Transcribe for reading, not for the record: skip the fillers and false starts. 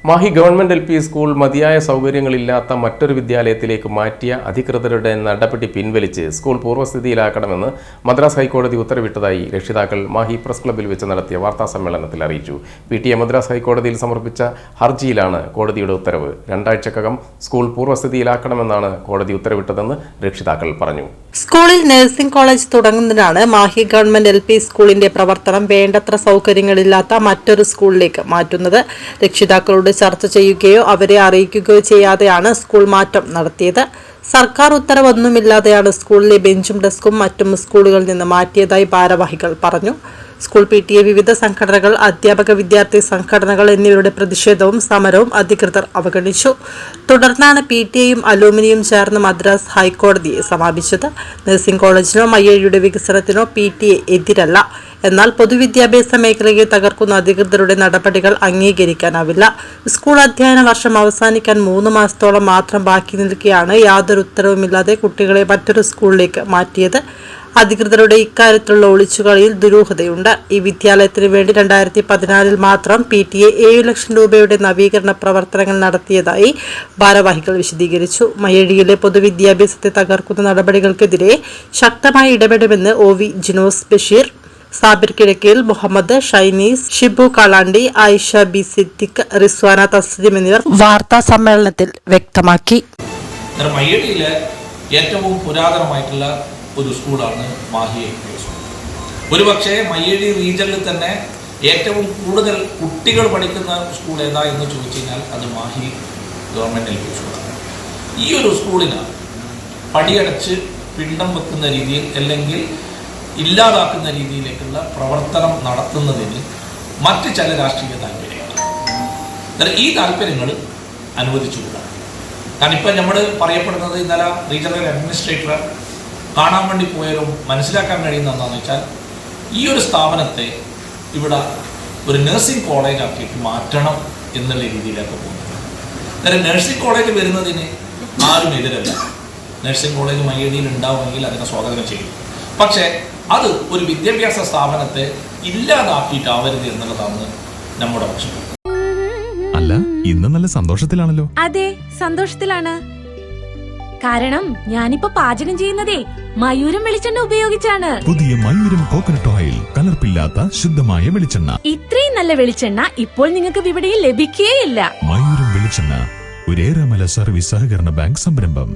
Mahe government LP. School മതിയായ സൗകര്യങ്ങളില്ലാത്ത മറ്റൊരു വിദ്യാലയത്തിലേക്ക് മാറ്റിയ അധികൃതരുടെ നടപടി പിൻവലിച്ച് സ്കൂൾ പൂർവ്വസ്ഥിതിയിലാക്കണമെന്ന് മദ്രാസ് ഹൈക്കോടതി ഉത്തരവിട്ടതായി രക്ഷിതാക്കൾ മാഹി പ്രസ് ക്ലബ്ബിൽ വെച്ച് നടത്തിയ വാർത്താസമ്മേളനത്തിൽ അറിയിച്ചു. PTA മദ്രാസ് ഹൈക്കോടതിയിൽ സമർപ്പിച്ച ഹർജിയിലാണ് കോടതിയുടെ ഉത്തരവ്. 2 ആഴ്ചക്കകം സ്കൂൾ പൂർവ്വസ്ഥിതിയിലാക്കണമെന്നാണ് കോടതി ഉത്തരവിട്ടതെന്ന് രക്ഷിതാക്കൾ പറഞ്ഞു. സ്കൂളിൽ നഴ്സിംഗ് കോളേജ് തുടങ്ങുന്നതിനാണ് മാഹി ഗവൺമെന്റ് എൽ.പി. സ്കൂളിന്റെ പ്രവർത്തനം വേണ്ടത്ര സൗകര്യങ്ങളില്ലാത്ത മറ്റൊരു സ്കൂളിലേക്ക് മാറ്റുന്നത്. രക്ഷിതാക്കളോട് ചർച്ച ചെയ്യുകയോ അവരെ അറിയിക്കുകയോ ചെയ്യാതെയാണ് സ്കൂൾ മാറ്റം നടത്തിയത്. സർക്കാർ ഉത്തരവൊന്നുമില്ലാതെയാണ് സ്കൂളിലെ ബെഞ്ചും ഡെസ്കും മറ്റും സ്കൂളുകളിൽ നിന്ന് മാറ്റിയതായി ഭാരവാഹികൾ പറഞ്ഞു. സ്കൂൾ PTA വിവിധ സംഘടനകൾ, അധ്യാപക വിദ്യാർത്ഥി സംഘടനകൾ എന്നിവരുടെ പ്രതിഷേധവും സമരവും അധികൃതർ അവഗണിച്ചു. തുടർന്നാണ് PTA-യും അലൂമിനിയും ചേർന്ന് മദ്രാസ് ഹൈക്കോടതിയെ സമീപിച്ചത്. നഴ്സിംഗ് കോളേജിനോ മയ്യഴിയുടെ വികസനത്തിനോ PTA എതിരല്ല. എന്നാൽ പൊതുവിദ്യാഭ്യാസ മേഖലയെ തകർക്കുന്ന അധികൃതരുടെ നടപടികൾ അംഗീകരിക്കാനാവില്ല. സ്കൂൾ അധ്യയന വർഷം അവസാനിക്കാൻ 3 മാസത്തോളം മാത്രം ബാക്കി നിൽക്കെയാണ് യാതൊരു ഉത്തരവുമില്ലാതെ കുട്ടികളെ മറ്റൊരു സ്കൂളിലേക്ക് മാറ്റിയത്. അധികൃതരുടെ ഇക്കാര്യത്തിലുള്ള ഒളിച്ചുകളിയിൽ ദുരൂഹതയുണ്ട്. ഈ വിദ്യാലയത്തിന് വേണ്ടി 2014 മാത്രം PTA 7 ലക്ഷം രൂപയുടെ നവീകരണ പ്രവർത്തനങ്ങൾ നടത്തിയതായി ഭാരവാഹികൾ വിശദീകരിച്ചു. മയ്യഴിയിലെ പൊതുവിദ്യാഭ്യാസത്തെ തകർക്കുന്ന നടപടികൾക്കെതിരെ ശക്തമായി ഇടപെടുമെന്ന് OV ജിനോസ് ബഷീർ, സാബിർ കിഴക്കയിൽ, മുഹമ്മദ് ഷൈനീസ്, ഷിബു കാളാണ്ടി, ആയിഷ ബി സിദ്ദിഖ്, റിസ്വാന തസ്ലിം എന്നിവർ വാർത്താ സമ്മേളനത്തിൽ വ്യക്തമാക്കി. മയ്യഴിയിലെ ഏറ്റവും പുരാതനമായിട്ടുള്ള ഒരു സ്കൂളാണ് മാഹി സ്കൂൾ. ഒരുപക്ഷെ മയ്യഴി റീജിയനിൽ തന്നെ ഏറ്റവും കൂടുതൽ കുട്ടികൾ പഠിക്കുന്ന സ്കൂൾ ഏതാ എന്ന് ചോദിച്ചു കഴിഞ്ഞാൽ അത് മാഹി ഗവൺമെന്റ് എൽ.പി. സ്കൂളാണ്. ഈ ഒരു സ്കൂളിന് പടിയടച്ച് പിണ്ടം വെക്കുന്ന രീതിയിൽ അല്ലെങ്കിൽ ഇല്ലാതാക്കുന്ന രീതിയിലേക്കുള്ള പ്രവർത്തനം നടത്തുന്നതിന് മറ്റ് ചില രാഷ്ട്രീയ താല്പര്യങ്ങളാണ്. ഈ താല്പര്യങ്ങൾ അനുവദിച്ചുകൂടാ. കാരണം ഇപ്പം നമ്മൾ പറയപ്പെടുന്നത് ഇന്നലെ റീജിയണൽ അഡ്മിനിസ്ട്രേറ്റർ കാണാൻ വേണ്ടി പോയാലും മനസ്സിലാക്കാൻ കഴിയുന്ന എന്താണെന്ന് വെച്ചാൽ ഈ ഒരു സ്ഥാപനത്തെ ഇവിടെ ഒരു നഴ്സിംഗ് കോളേജ് ആക്കിയിട്ട് മാറ്റണം എന്നുള്ള രീതിയിലേക്ക് പോകുന്നത്. അന്നേരം നഴ്സിംഗ് കോളേജ് വരുന്നതിന് ആരും എതിരല്ല. നഴ്സിംഗ് കോളേജ് മയ്യഴിയിൽ ഉണ്ടാവുമെങ്കിൽ അതിനെ സ്വാഗതം ചെയ്യും. പക്ഷേ അത് ഒരു വിദ്യാഭ്യാസ സ്ഥാപനത്തെ ഇല്ലാതാക്കിയിട്ടാവരുത് എന്നുള്ളതാണ് നമ്മുടെ പക്ഷം. അല്ല, ഇന്ന് നല്ല സന്തോഷത്തിലാണല്ലോ. അതെ, സന്തോഷത്തിലാണ്. കാരണം ഞാനിപ്പോ പാചകം ചെയ്യുന്നതേ മയൂരം വെളിച്ചെണ്ണ ഉപയോഗിച്ചാണ്. പുതിയ മയൂരം കോക്കനട്ട് ഓയിൽ, കലർപ്പില്ലാത്ത ശുദ്ധമായ വെളിച്ചെണ്ണ. ഇത്രയും നല്ല വെളിച്ചെണ്ണ ഇപ്പോൾ നിങ്ങൾക്ക് വിപണിയിൽ ലഭിക്കുകയില്ല. മയൂരം വെളിച്ചെണ്ണ, ഒരു ഏറെമല സർവീസ് സഹകരണ ബാങ്ക് സംരംഭം.